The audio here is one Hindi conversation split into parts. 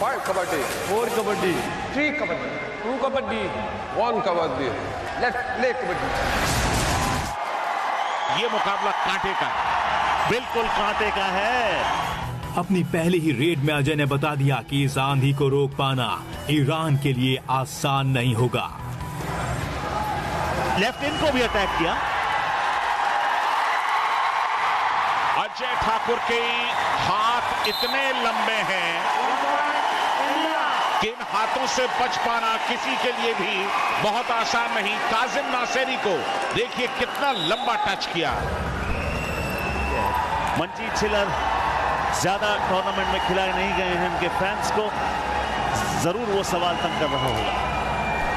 5 कबड्डी, 4 कबड्डी, 3 कबड्डी, 2 कबड्डी, 1 कबड्डी, लेट्स प्ले कबड्डी। ये मुकाबला कांटे का है, बिल्कुल कांटे का है। अपनी पहली ही रेड में अजय ने बता दिया कि इस आंधी को रोक पाना ईरान के लिए आसान नहीं होगा। लेफ्ट इन को भी अटैक किया। अजय ठाकुर के हाथ इतने लंबे हैं कि इन हाथों से बच पाना किसी के लिए भी बहुत आसान नहीं। काजिम नासेरी को देखिए कितना लंबा टच किया। मंजीत छिलर ज्यादा टूर्नामेंट में खिलाए नहीं गए हैं, उनके फैंस को जरूर वो सवाल तंग कर रहा होगा।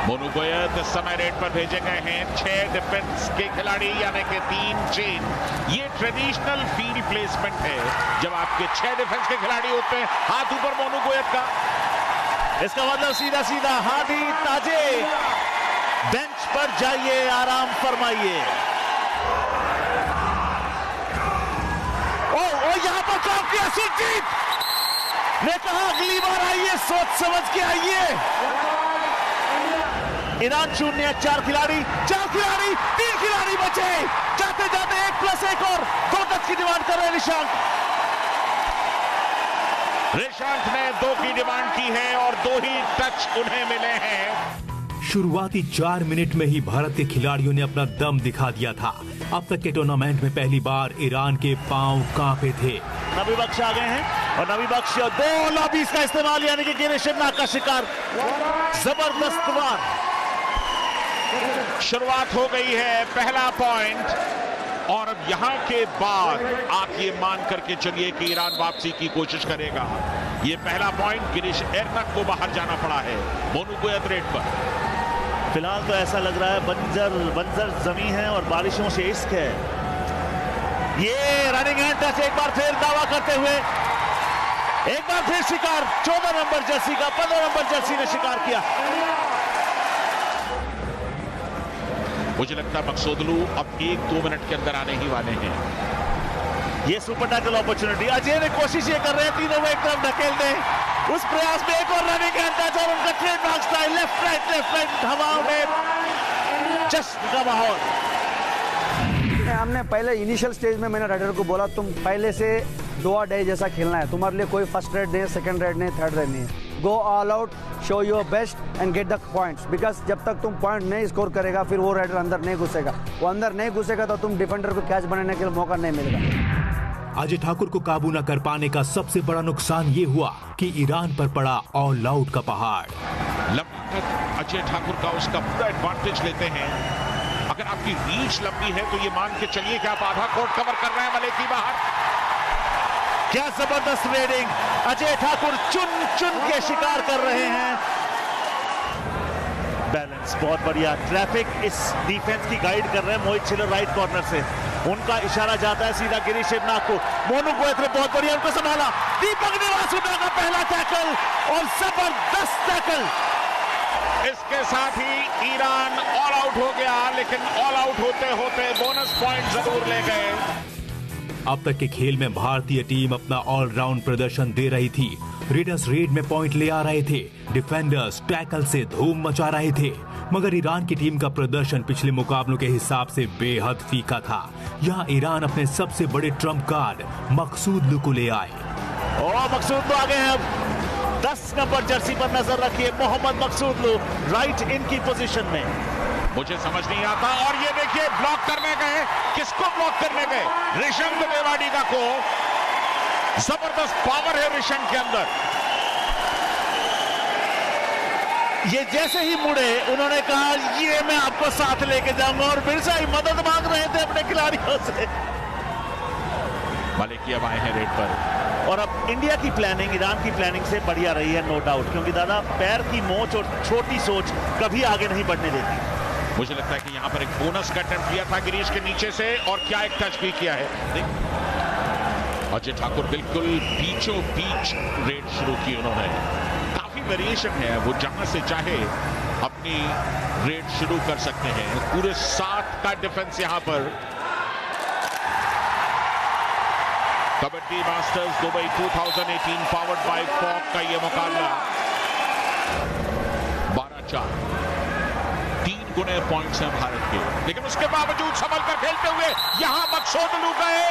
मोनू गोयत इस समय रेड पर भेजे गए हैं 6 डिफेंस के खिलाड़ी, यानी कि 3 चेन। ये ट्रेडिशनल फील्ड प्लेसमेंट है जब आपके 6 डिफेंस के खिलाड़ी होते हैं। हाथ ऊपर मोनू गोयत का, इसका मतलब सीधा सीधा हादी ताजे बेंच पर जाइए, आराम फरमाइए। ओ यहां पर ड्रॉप किया सुरजीत ने कहा अगली बार आइए, सोच समझ के आइए। ईरान 0, 4 खिलाड़ी, 3 खिलाड़ी बचे। जाते जाते 1+1 और 2 टच की डिमांड कर रहे हैं रिशांत ने 2 की डिमांड की है और 2 ही टच उन्हें मिले हैं। शुरुआती 4 मिनट में ही भारत के खिलाड़ियों ने अपना दम दिखा दिया था। अब तक के टूर्नामेंट में पहली बार ईरान के पांव कांपे थे। नबी बख्श आ गए हैं और नबी बख्श 2 लॉबीज का इस्तेमाल, यानी कि गिरीश शिवनाथ का शिकार। जबरदस्त वार, शुरुआत हो गई है, पहला पॉइंट। और अब यहां के बाद आप ये मान करके चलिए कि ईरान वापसी की कोशिश करेगा। ये पहला पॉइंट गिरीश एरनक को बाहर जाना पड़ा है मोनू गोयत रेड पर। फिलहाल तो ऐसा लग रहा है बंजर जमीन है और बारिशों से इश्क है। ये रनिंग हैंड टच एक बार फिर दावा करते हुए, एक बार फिर शिकार 14 नंबर जर्सी का, 15 नंबर जर्सी ने शिकार किया। मुझे लगता है मकसूदलू अब 1-2 मिनट के अंदर आने ही वाले हैं। ये सुपर टाइटल अपॉर्चुनिटी अजय ने कोशिश ये कर रहे हैं, तीनों को एक तरफ ढकेल दें। उस प्रयास में एक और रनिंग हैंड टच और उनका ट्रेडमार्क स्टाइल लेफ्ट राइट हवाओं में जश्न का माहौल। हमने पहले इनिशियल स्टेज में मैंने राइडर को बोला तुम पहले से 2 डे जैसा खेलना है, तुम्हारे लिए कोई फर्स्ट रेड नहीं है, सेकंड रेड नहीं है, थर्ड रेड नहीं है। Go all out, show your best and get the points, because जब तक तुम पॉइंट नहीं स्कोर करेगा फिर वो राइडर अंदर नहीं घुसेगा। वो अंदर नहीं घुसेगा तो तुम डिफेंडर को कैच बनाने के लिए मौका नहीं मिलेगा। अजय ठाकुर को काबू न कर पाने का सबसे बड़ा नुकसान ये हुआ कि ईरान पर पड़ा ऑल आउट का पहाड़। अजय ठाकुर का उसका पूरा एडवांटेज लेते हैं। अगर आपकी रीच लंबी है तो ये मान के चलिए कि आप आधा कोर्ट कवर कर रहे हैं मलेकी बाहर। क्या जबरदस्त रेडिंग, अजय ठाकुर चुन के शिकार कर रहे हैं। बैलेंस बहुत बढ़िया, ट्रैफिक इस डिफेंस की गाइड कर रहे हैं मोहित छिलर राइट कॉर्नर से। उनका इशारा जाता है सीधा गिरीश शिवनाथ को। मोनू गोयत ने बहुत बढ़िया उनको संभाला। दीपक निवासुदा का पहला टैकल और जबरदस्त टैकल। इसके साथ ही ईरान ऑल आउट हो गया, लेकिन ऑल आउट होते होते बोनस पॉइंट जरूर ले गए। अब तक के खेल में भारतीय टीम अपना ऑलराउंड प्रदर्शन दे रही थी। रेडर्स रेड में पॉइंट ले आ रहे थे, डिफेंडर्स टैकल से धूम मचा रहे थे, मगर ईरान की टीम का प्रदर्शन पिछले मुकाबलों के हिसाब से बेहद फीका था। यहाँ ईरान अपने सबसे बड़े ट्रम्प कार्ड मकसूदलू को ले आए। मकसूदलू आ गए हैं अब 10 नंबर जर्सी पर नजर रखिए। मोहम्मद मकसूदलू राइट इन की पोजीशन में। मुझे समझ नहीं आता, और ये देखिए ब्लॉक करने गए, किसको ब्लॉक करने गए? ऋषंक देवाडिगा को। जबरदस्त पावर है ऋषंक के अंदर। ये जैसे ही मुड़े उन्होंने कहा ये मैं आपको साथ लेके जाऊंगा, और बिरसा ही मदद मांग रहे थे अपने खिलाड़ियों से। मलिकी अब आए हैं रेड पर, और अब इंडिया की प्लानिंग ईरान की प्लानिंग से बढ़िया रही है, नो डाउट, क्योंकि दादा पैर की मोच और छोटी सोच कभी आगे नहीं बढ़ने देती। मुझे लगता है कि यहां पर एक बोनस का अटेम्प्ट किया था गिरीश के नीचे से, और क्या एक टच भी किया है। अजय ठाकुर बिल्कुल बीचों बीच रेड शुरू की उन्होंने। काफी वेरिएशन है, वो जहां से चाहे अपनी रेड शुरू कर सकते हैं। पूरे 7 का डिफेंस यहां पर। Kabaddi masters Dubai 2018 powered by फॉक का ये मुकाबला 12-4 3 गुने पॉइंट्स हैं भारत के, लेकिन उसके बावजूद संभल कर खेलते हुए यहां मकसूदलू गए,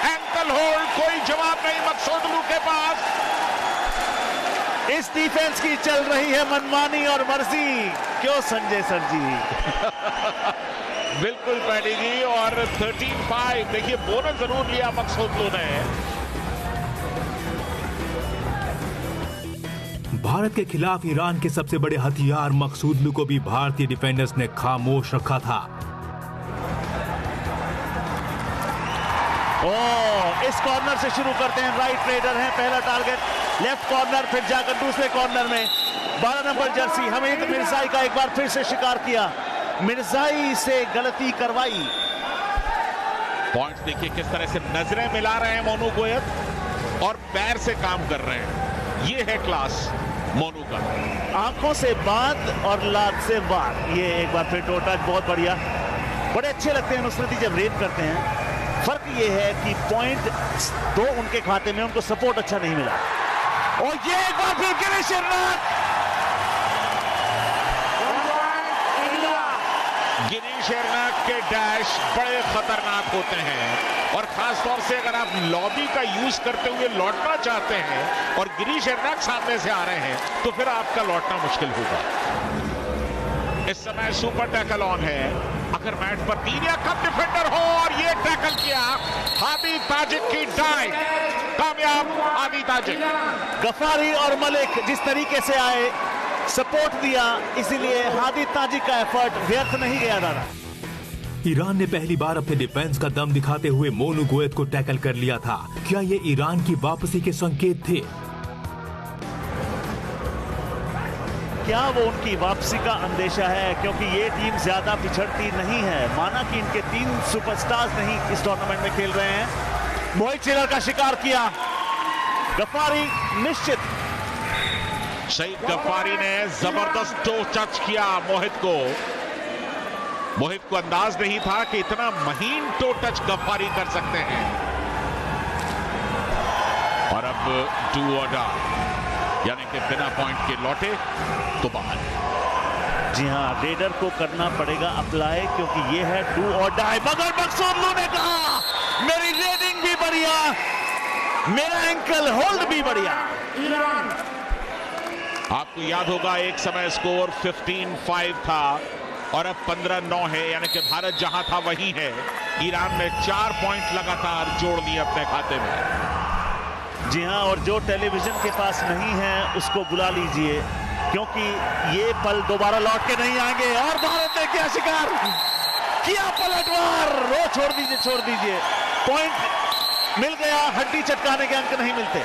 एंकल होल्ड, कोई जवाब नहीं मकसूदलू के पास। इस डिफेंस की चल रही है मनमानी और मर्जी, क्यों संजय सर जी? बिल्कुल पैडी जी, और 13-5 देखिए बोनस जरूर लिया मकसूदलू ने। भारत के खिलाफ ईरान के सबसे बड़े हथियार मकसूदलू को भी भारतीय डिफेंडर्स ने खामोश रखा था। इस कॉर्नर से शुरू करते हैं, राइट रेडर है, पहला टारगेट लेफ्ट कॉर्नर, फिर जाकर दूसरे कॉर्नर में 12 नंबर जर्सी हमीद मिर्जाई का एक बार फिर से शिकार किया, मिर्जाई से गलती करवाई। पॉइंट्स देखिए किस तरह से नजरें मिला रहे हैं मोनू गोयत और पैर से काम कर रहे हैं, ये है क्लास मोनू का। आंखों से बात और लात से बात, ये एक बार फिर टो टच बहुत बढ़िया, बड़े अच्छे लगते हैं नुसरती जब रेड करते हैं। फर्क ये है कि पॉइंट तो उनके खाते में, उनको सपोर्ट अच्छा नहीं मिला। और ये एक बार फिर गिरीश एर्नाक, गिरीश एर्नाक के डैश बड़े खतरनाक होते हैं, और खासतौर से अगर आप लॉबी का यूज करते हुए लौटना चाहते हैं और गिरीश एर्नाक सामने से आ रहे हैं तो फिर आपका लौटना मुश्किल होगा। इस समय सुपर टैकल ऑन है, अगर मैट पर 3 या कम डिफेंडर हो और ये टैकल किया, हादी ताजिक की डाइव कामयाब। हादी ताजिक, गफारी और मलिक जिस तरीके से आए, सपोर्ट दिया, इसीलिए हादी ताजिक का एफर्ट व्यर्थ नहीं गया दादा। ईरान ने पहली बार अपने डिफेंस का दम दिखाते हुए मोनू गोयत को टैकल कर लिया था। क्या ये ईरान की वापसी के संकेत थे? क्या वो उनकी वापसी का अंदेशा है, क्योंकि ये टीम ज्यादा पिछड़ती नहीं है। माना कि इनके 3 सुपरस्टार्स नहीं इस टूर्नामेंट में खेल रहे हैं। मोहित चिलर का शिकार किया गफारी, निश्चित सईद गफारी ने जबरदस्त टो टच किया मोहित को। मोहित को अंदाज नहीं था कि इतना महीन टो टच गफारी कर सकते हैं। और अब डू और डाई, यानी कि बिना पॉइंट के लौटे तो बाहर। जी हाँ, रेडर को करना पड़ेगा अप्लाई, क्योंकि ये है डू और डाई। मगर मकसूदलू ने कहा मेरी रेडिंग भी बढ़िया, मेरा एंकल होल्ड भी बढ़िया। आपको याद होगा एक समय स्कोर 15-5 था और अब 15-9 है, यानी कि भारत जहां था वहीं है। ईरान ने 4 पॉइंट लगातार जोड़ दिए अपने खाते में। जी हाँ, और जो टेलीविजन के पास नहीं है उसको बुला लीजिए, क्योंकि ये पल दोबारा लौट के नहीं आएंगे। और भारत ने किया शिकार, किया पलटवार। रो छोड़ दीजिए, पॉइंट मिल गया, हड्डी चटकाने के अंक नहीं मिलते।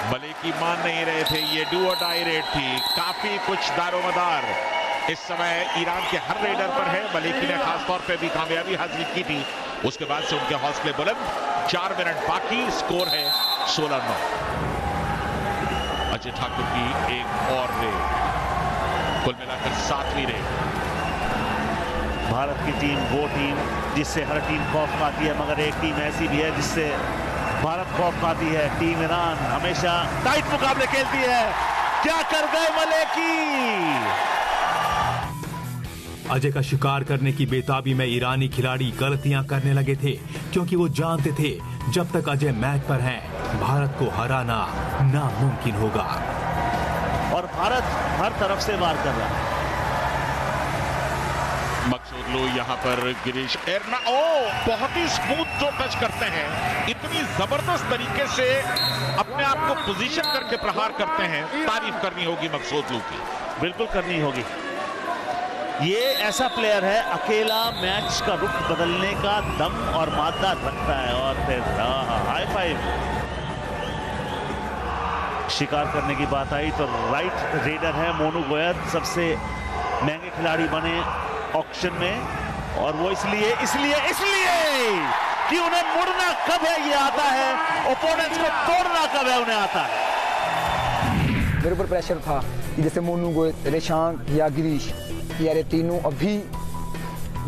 मलिकी मान नहीं रहे थे, ये डू और डाई रेड थी, काफी कुछ दारोमदार इस समय ईरान के हर रेडर पर है। मलिकी ने खासतौर पे भी कामयाबी हासिल की थी, उसके बाद से उनके हौसले बुलंद। 4 मिनट बाकी, स्कोर है 16-9। अजय ठाकुर की एक और रेड, कुल मिलाकर 7वीं रेड। भारत की टीम वो टीम जिससे हर टीम खौफ खाती है, मगर एक टीम ऐसी भी है जिससे भारत खौफ खाती है। टीम ईरान हमेशा टाइट मुकाबले खेलती है। क्या कर गए मलिकी? अजय का शिकार करने की बेताबी में ईरानी खिलाड़ी गलतियां करने लगे थे, क्योंकि वो जानते थे जब तक अजय मैच पर हैं, भारत को हराना नामुमकिन होगा। और भारत हर तरफ से वार कर रहा है। मकसूदलू यहाँ पर गिरीश एर्नाक, बहुत ही स्मूथ जो टच करते हैं, इतनी जबरदस्त तरीके से अपने आप को पोजीशन करके प्रहार करते हैं। तारीफ करनी होगी मकसूदलू की, बिल्कुल करनी होगी। ये ऐसा प्लेयर है, अकेला मैच का रुख बदलने का दम और मादा रखता है। और फिर हाई फाइव। शिकार करने की बात आई तो राइट रेडर है मोनू गोयत, सबसे महंगे खिलाड़ी बने ऑक्शन में। और वो इसलिए कि उन्हें मुड़ना कब है ये आता है, ओपोनेंट्स को तोड़ना कब है उन्हें आता है। मेरे ऊपर प्रेशर था कि जैसे मोनू गोयत, रेशांक या गिरीश, ये तीनों अभी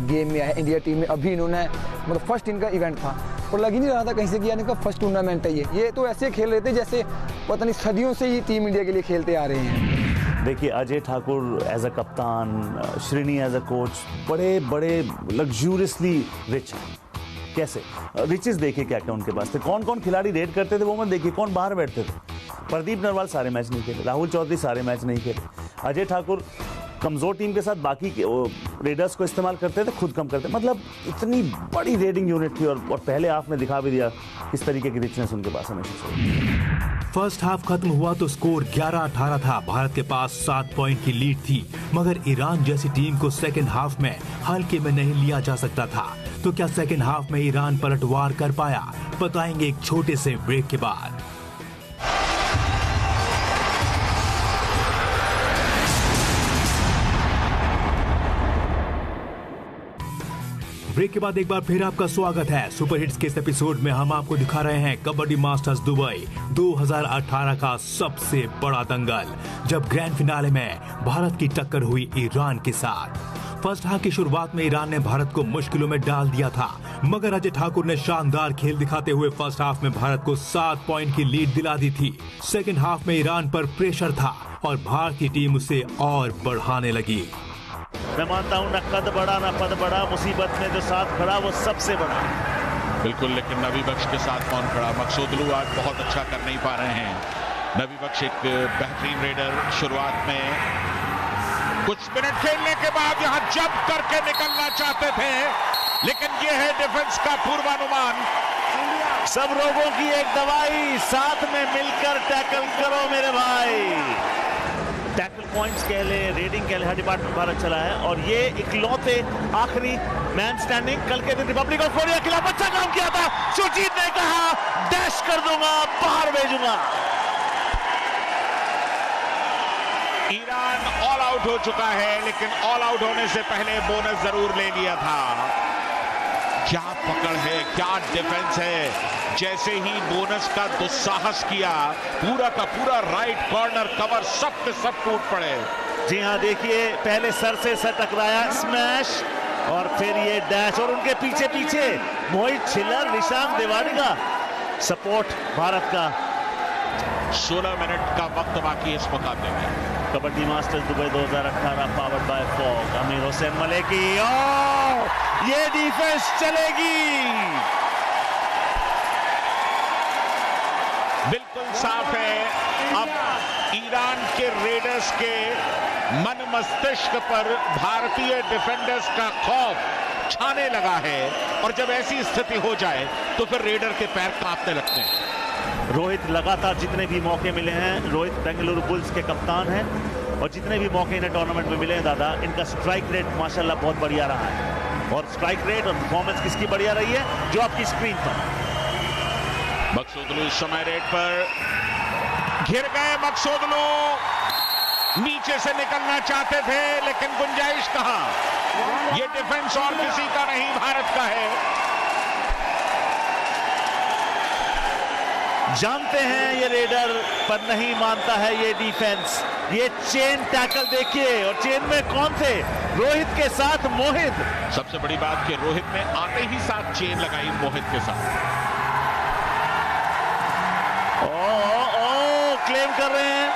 गेम में आए इंडिया टीम में, अभी इन्होंने मतलब फर्स्ट इनका इवेंट था, और लग ही नहीं रहा था कहीं से कि यानी का फर्स्ट टूर्नामेंट है ये तो ऐसे खेल रहे थे जैसे पता नहीं सदियों से ये टीम इंडिया के लिए खेलते आ रहे हैं। देखिए अजय ठाकुर एज अ कप्तान, श्रीनी एज अ कोच, बड़े बड़े लग्जूरियसली रिच। कैसे रिचेस देखिए क्या क्या उनके पास थे। कौन कौन खिलाड़ी रेड करते थे वो मत देखिए, कौन बाहर बैठते थे। प्रदीप नरवाल सारे मैच नहीं खेले, राहुल चौधरी सारे मैच नहीं खेले, अजय ठाकुर कमजोर टीम के साथ बाकी रेडर्स को इस्तेमाल करते थे, खुद कम करते। मतलब इतनी बड़ी रेडिंग यूनिट थी और पहले हाफ में दिखा भी दिया किस तरीके की रिचनेस उनके पास हमेशा से। फर्स्ट हाफ खत्म हुआ तो स्कोर 11-18 था। भारत के पास 7 पॉइंट की लीड थी, मगर ईरान जैसी टीम को सेकेंड हाफ में हल्के में नहीं लिया जा सकता था। तो क्या सेकेंड हाफ में ईरान पलटवार कर पाया? बताएंगे एक छोटे से ब्रेक के बाद। ब्रेक के बाद एक बार फिर आपका स्वागत है। सुपर हिट्स के इस एपिसोड में हम आपको दिखा रहे हैं कबड्डी मास्टर्स दुबई 2018 का सबसे बड़ा दंगल, जब ग्रैंड फिनाले में भारत की टक्कर हुई ईरान के साथ। फर्स्ट हाफ की शुरुआत में ईरान ने भारत को मुश्किलों में डाल दिया था, मगर अजय ठाकुर ने शानदार खेल दिखाते हुए फर्स्ट हाफ में भारत को 7 पॉइंट की लीड दिला दी थी। सेकेंड हाफ में ईरान पर प्रेशर था और भारतीय टीम उसे और बढ़ाने लगी। मैं मानता हूं न कद बड़ा न पद बड़ा, मुसीबत में जो साथ खड़ा वो सबसे बड़ा। बिल्कुल, लेकिन नबी बख्श के साथ कौन खड़ा? मकसूदलू आज बहुत अच्छा कर नहीं पा रहे हैं। नबी बख्श एक बेहतरीन रेडर, शुरुआत में कुछ मिनट खेलने के बाद यहां जंप करके निकलना चाहते थे, लेकिन ये है डिफेंस का पूर्वानुमान। सब रोगों की एक दवाई, साथ में मिलकर टैकल करो मेरे भाई। टैकल पॉइंट्स कह ले, रेडिंग कह ले, हर डिपार्टमेंट भारत चला है और ये इकलौते आखिरी मैन स्टैंडिंग। कल के दिन रिपब्लिक ऑफ कोरिया के खिलाफ अच्छा काम किया था। सुजीत ने कहा डैश कर दूंगा, बाहर भेजूंगा। ईरान ऑल आउट हो चुका है, लेकिन ऑल आउट होने से पहले बोनस जरूर ले लिया था। क्या पकड़ है, क्या डिफेंस है। जैसे ही बोनस का दुस्साहस किया, पूरा का पूरा राइट कॉर्नर कवर सब के सब टूट पड़े। जी हाँ, देखिए पहले सर से सर टकराया, स्मैश, और फिर ये डैश, और उनके पीछे पीछे मोहित छिल्लर, निशांक देवाड़ी का सपोर्ट भारत का। 16 मिनट का वक्त बाकी इस मुकाबले में। Kabaddi masters Dubai 2018 powered bye fog, अमीर हुसैन मलेकी। ये डिफेंस चलेगी। बिल्कुल साफ है, अब ईरान के रेडर्स के मन मस्तिष्क पर भारतीय डिफेंडर्स का खौफ छाने लगा है, और जब ऐसी स्थिति हो जाए तो फिर रेडर के पैर कांपने लगते हैं। रोहित लगातार जितने भी मौके मिले हैं, रोहित बेंगलुरु बुल्स के कप्तान हैं, और जितने भी मौके इन्हें टूर्नामेंट में मिले हैं दादा, इनका स्ट्राइक रेट माशाल्लाह बहुत बढ़िया रहा है। और स्ट्राइक रेट और परफॉर्मेंस किसकी बढ़िया रही है? जो आपकी स्क्रीन पर। मकसूदलू इस समय रेट पर घिर गए। मकसूदलू नीचे से निकलना चाहते थे, लेकिन गुंजाइश कहां। ये डिफेंस और किसी का नहीं, भारत का है। जानते हैं ये रेडर, पर नहीं मानता है ये डिफेंस। ये चेन टैकल देखिए, और चेन में कौन थे? रोहित के साथ मोहित। सबसे बड़ी बात कि रोहित ने आते ही साथ चेन लगाई मोहित के साथ। क्लेम कर रहे हैं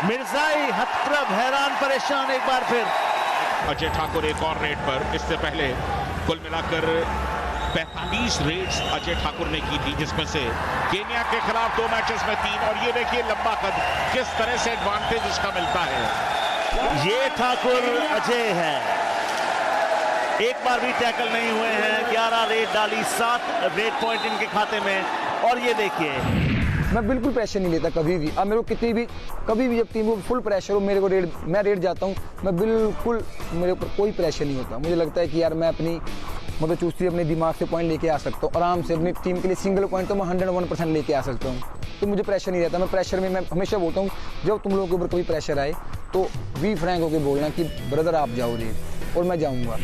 मिर्जाई, हतप्रभ, हैरान, परेशान एक बार फिर। अजय ठाकुर एक और रेड पर, इससे पहले कुल मिलाकर 45 रेड्स अजय ठाकुर ने की थी, जिसमें से केन्या के खिलाफ 2 मैचेस में 3। और ये देखिए लंबा कद, किस तरह से एडवांटेज इसका मिलता है। ये ठाकुर अजय है, एक बार भी टैकल नहीं हुए हैं। 11 रेड डाली, 7 रेड पॉइंट इनके खाते में। और ये देखिए, मैं बिल्कुल प्रेशर नहीं लेता कभी भी। अब मेरे को कितनी भी, कभी भी जब टीम को फुल प्रेशर हो, मेरे को मैं रेड जाता हूँ, मैं बिल्कुल, मेरे ऊपर कोई प्रेशर नहीं होता। मुझे लगता है कि यार मैं अपनी मतलब चुस्ती अपने दिमाग से पॉइंट लेके आ सकता हूँ आराम से। अपनी टीम के लिए सिंगल पॉइंट तो मैं 101% लेके आ सकता हूँ, तो मुझे प्रेशर नहीं रहता। मैं प्रेशर में, मैं हमेशा बोलता हूँ जब तुम लोगों के ऊपर कोई प्रेशर आए तो बी फ्रैंक होकर बोलना कि ब्रदर आप जाओ रे, और मैं जाऊँगा।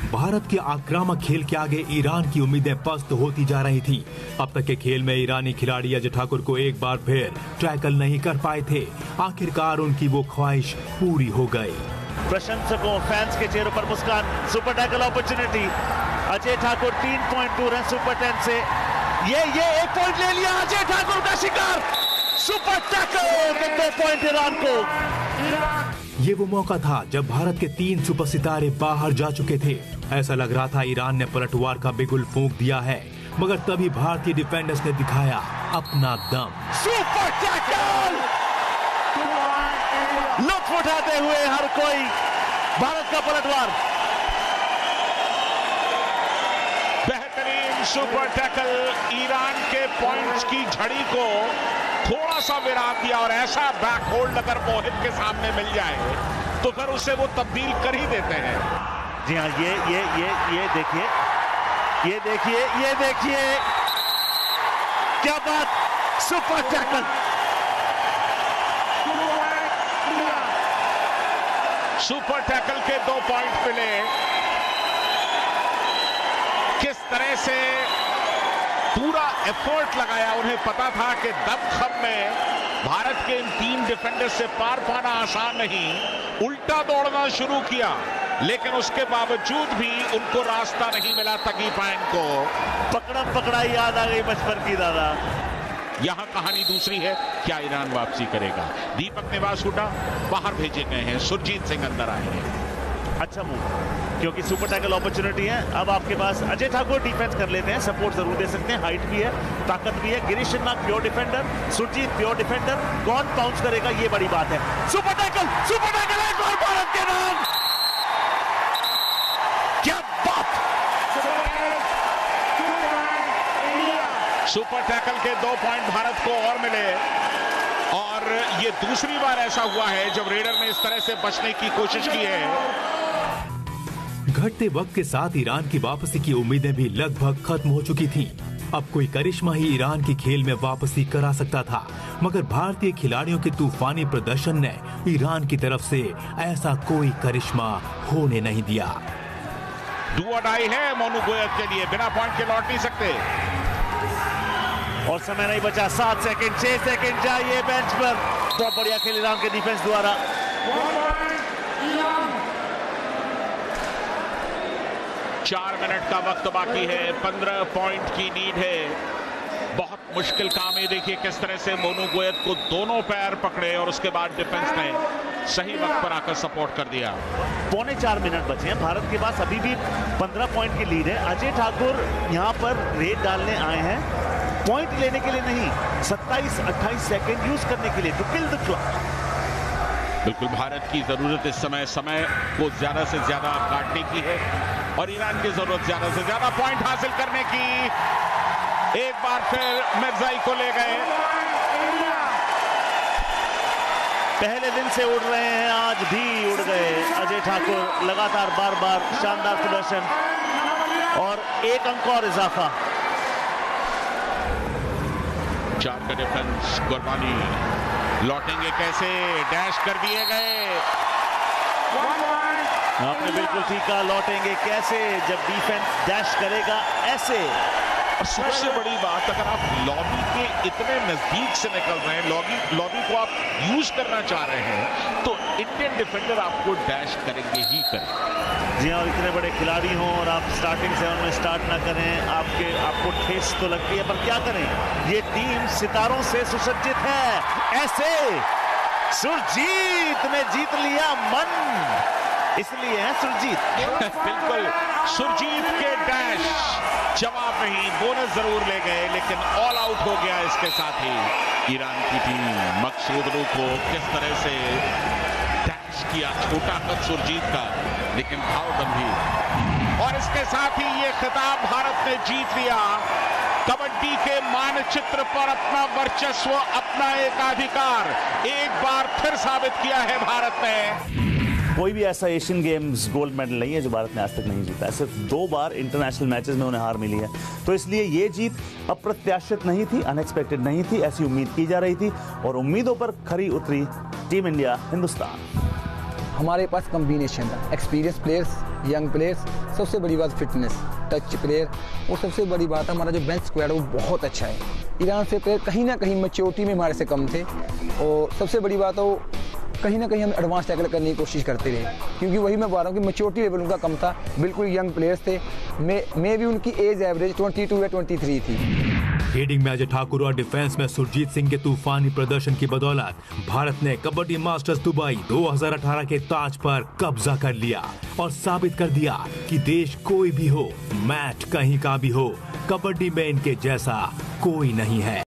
भारत के आक्रामक खेल के आगे ईरान की उम्मीदें पस्त होती जा रही थी। अब तक के खेल में ईरानी खिलाड़ी अजय ठाकुर को एक बार फिर टैकल नहीं कर पाए थे। आखिरकार उनकी वो ख्वाहिश पूरी हो गई। प्रशंसकों फैंस के चेहरों पर मुस्कान। Super tackle opportunity, Ajay Thakur 3.2 run super 10 से ये 1 पॉइंट ले लिया। अजय ठाकुर का शिकार, सुपर टैकल के 2 पॉइंट ईरान को। ये वो मौका था जब भारत के 3 सुपर सितारे बाहर जा चुके थे। ऐसा लग रहा था ईरान ने पलटवार का बिगुल फूंक दिया है, मगर तभी भारतीय डिफेंडर्स ने दिखाया अपना दम। सुपर टैकल, लुत्फ उठाते हुए हर कोई भारत का पलटवार। बेहतरीन सुपर टैकल ईरान के पॉइंट्स की झड़ी को थोड़ा सा विराम दिया, और ऐसा बैक होल्ड अगर मोहित के सामने मिल जाए तो फिर उसे वो तब्दील कर ही देते हैं। जी हाँ, ये देखिए क्या बात, सुपर टैकल। सुपर टैकल के 2 पॉइंट मिले। किस तरह से पूरा एफर्ट लगाया, उन्हें पता था कि दमखम में भारत के इन 3 डिफेंडर से पार पाना आसान नहीं। उल्टा दौड़ना शुरू किया, लेकिन उसके बावजूद भी उनको रास्ता नहीं मिला तगी पैन को। पकड़म पकड़ाई याद आ गई बचपन की दादा। यहां कहानी दूसरी है, क्या ईरान वापसी करेगा? दीपक निवास हुड्डा बाहर भेजे गए हैं, सुरजीत सिंह अंदर आए हैं। अच्छा मूव, क्योंकि सुपर टैकल अपॉर्चुनिटी है। अब आपके पास अजय ठाकुर डिफेंस कर लेते हैं, सपोर्ट जरूर दे सकते हैं, हाइट भी है, ताकत भी है। Girish Sharma pure defender, Surjeet pure defender, कौन बाउंस करेगा ये बड़ी बात है। सुपर टैकल एक और भारत के नाम, क्या बात। सुपर टैकल के 2 पॉइंट भारत को और मिले, और ये दूसरी बार ऐसा हुआ है जब रेडर ने इस तरह से बचने की कोशिश की है। घटते वक्त के साथ ईरान की वापसी की उम्मीदें भी लगभग खत्म हो चुकी थीं। अब कोई करिश्मा ही ईरान की खेल में वापसी करा सकता था, मगर भारतीय खिलाड़ियों के तूफानी प्रदर्शन ने ईरान की तरफ से ऐसा कोई करिश्मा होने नहीं दिया। डू और डाई है मोनू गोयत के लिए, बिना पॉइंट के लौट नहीं सकते। और समय नहीं बचा, 7 सेकंड 6 सेकंड चाहिए बेंच पर। बहुत बढ़िया खेल ईरान के डिफेंस द्वारा। 4 मिनट का वक्त बाकी है, 15 पॉइंट की नीड है। बहुत मुश्किल काम है। देखिए किस तरह से मोनू गोयत को दोनों पैर पकड़े और उसके बाद डिफेंस ने सही वक्त पर आकर सपोर्ट कर दिया। 3.25 मिनट बचे हैं, भारत के पास अभी भी 15 पॉइंट की लीड है। अजय ठाकुर यहां पर रेड डालने आए हैं, पॉइंट लेने के लिए नहीं, 27-28 सेकंड यूज करने के लिए, टू किल द क्लॉक। बिल्कुल, भारत की जरूरत इस समय को ज्यादा से ज्यादा काटने की है, और ईरान की जरूरत ज्यादा से ज्यादा पॉइंट हासिल करने की। एक बार फिर मिर्जाई को ले गए। पहले दिन से उड़ रहे हैं, आज भी उड़ गए अजय ठाकुर। लगातार बार शानदार प्रदर्शन, और 1 अंक और इजाफा। 4 का डिफेंस, कुर्बानी लौटेंगे कैसे, डैश कर दिए गए। आपने बिल्कुल ठीक कहा, लौटेंगे कैसे जब डिफेंस डैश करेगा ऐसे। और सबसे बड़ी बात, अगर आप लॉबी के इतने नजदीक से निकल रहे हैं, लॉबी को आप यूज करना चाह रहे हैं, तो इंडियन डिफेंडर आपको डैश करेंगे ही करेंगे। जी हाँ, और इतने बड़े खिलाड़ी हों और आप स्टार्टिंग 7 में स्टार्ट ना करें, आपको ठेस तो लगती है, पर क्या करें, ये टीम सितारों से सुसज्जित है। ऐसे सुरजीत ने जीत लिया मन, इसलिए है सुरजीत। बिल्कुल, सुरजीत के डैश जवाब नहीं, बोनस जरूर ले गए, लेकिन ऑल आउट हो गया इसके साथ ही ईरान की टीम। मकसूद को किस तरह से डैश किया, छोटा कद सुरजीत का, लेकिन भाव गंभीर। और इसके साथ ही ये खिताब भारत ने जीत लिया। कबड्डी के मानचित्र पर अपना वर्चस्व, अपना एकाधिकार एक बार फिर साबित किया है भारत ने। कोई भी ऐसा एशियन गेम्स गोल्ड मेडल नहीं है जो भारत ने आज तक नहीं जीता है। सिर्फ 2 बार इंटरनेशनल मैचेस में उन्हें हार मिली है, तो इसलिए ये जीत अप्रत्याशित नहीं थी, अनएक्सपेक्टेड नहीं थी, ऐसी उम्मीद की जा रही थी, और उम्मीदों पर खरी उतरी टीम इंडिया हिंदुस्तान। हमारे पास कॉम्बिनेशन था, एक्सपीरियंस प्लेयर्स, यंग प्लेयर्स, सबसे बड़ी बात फिटनेस, टच प्लेयर, और सबसे बड़ी बात हमारा जो बेंच स्क्वाड है वो बहुत अच्छा है। ईरान से प्लेयर कहीं ना कहीं मैच्योरिटी में हमारे से कम थे, और सबसे बड़ी बात है वो कहीं ना कहीं हम एडवांस टैकल करने की कोशिश करते रहे, क्योंकि वही मैं बता रहा हूँ कि मैच्योरिटी लेवल उनका कम था, बिल्कुल यंग प्लेयर्स थे। मे भी उनकी एज एवरेज 22 या 23 थी। हीडिंग में अजय ठाकुर और डिफेंस में सुरजीत सिंह के तूफानी प्रदर्शन की बदौलत भारत ने कबड्डी मास्टर्स दुबई 2018 के ताज पर कब्जा कर लिया और साबित कर दिया कि देश कोई भी हो, मैच कहीं का भी हो, कबड्डी में इनके जैसा कोई नहीं है।